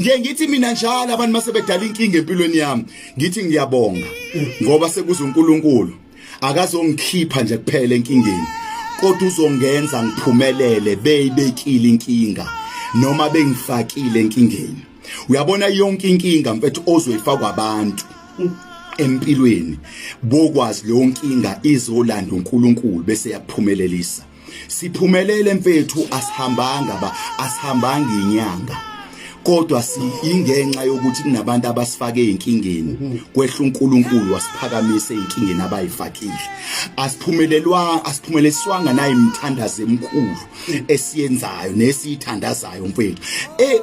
Ngeke ngithi mina njalo abantu mase bedala inkinga empilweni yami ngithi ngiyabonga ngoba sekuza uNkulunkulu akazongikhipha nje kuphela enkingeni kodwa uzongenza ngiphumelele beyibekile inkinga noma bengifakile enkingeni. Uyabona yonke inkinga mfethu ozoyifakwa abantu empilweni bokwazi leyo nkinga izolanda uNkulunkulu bese yaphumelelisa. Siphumelele mfethu asihambanga inyanga kodwa ingenxa yokuthi kunabantu abasifake inkingeni kwehla uNkulunkulu wasiphakamise inkingeni abayifakile. Asiphumeleleswanga naye imithandazo emkhulu esiyenzayo nesiyithandazayo mfethu.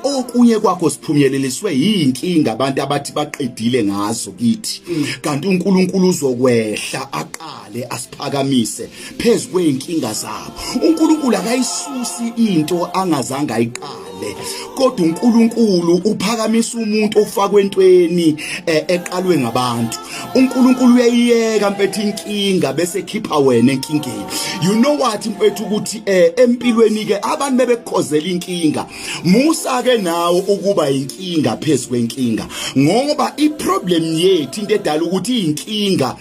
Okunye kwakho siphumeleleliswe yinkinga abantu abathi baqedile ngazo kithi kanti uNkulunkulu uzokwehla aqale asiphakamise phezulu kweinkinga zabo. uNkulunkulu akayisusi into angazange ayiqale kodwa uNkulunkulu uphakamisa umuntu ofakwe entweni eqalwe ngabantu. uNkulunkulu uyayiyeka mfethu inkinga bese ekhipha wena enkingeni. You know what mfethu ukuthi empilweni ke abantu bebekukhozela inkinga musa ke nawo ukuba inkinga phezulu kwenkinga ngoba iproblem yethu into edala ukuthi inkinga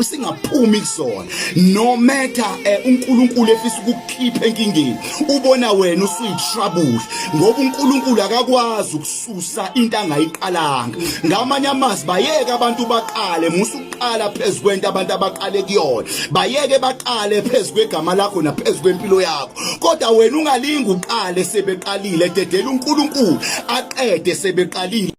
singaphumi kusona. No matter uNkulunkulu efisa ukukukhipha enkingeni ubona wena usuyitrouble ngoba uNkulunkulu akakwazi ukususa into angayiqalanga. Ngamanye amazwi bayeke abantu baqale musuqala phezulu kwento abantu abaqale kuyona. Bayeke baqale phezulu kwegama lakho naphezulu kwempilo yakho kodwa wena ungalingi uqale sebeqalile dedela uNkulunkulu aqede sebeqalile.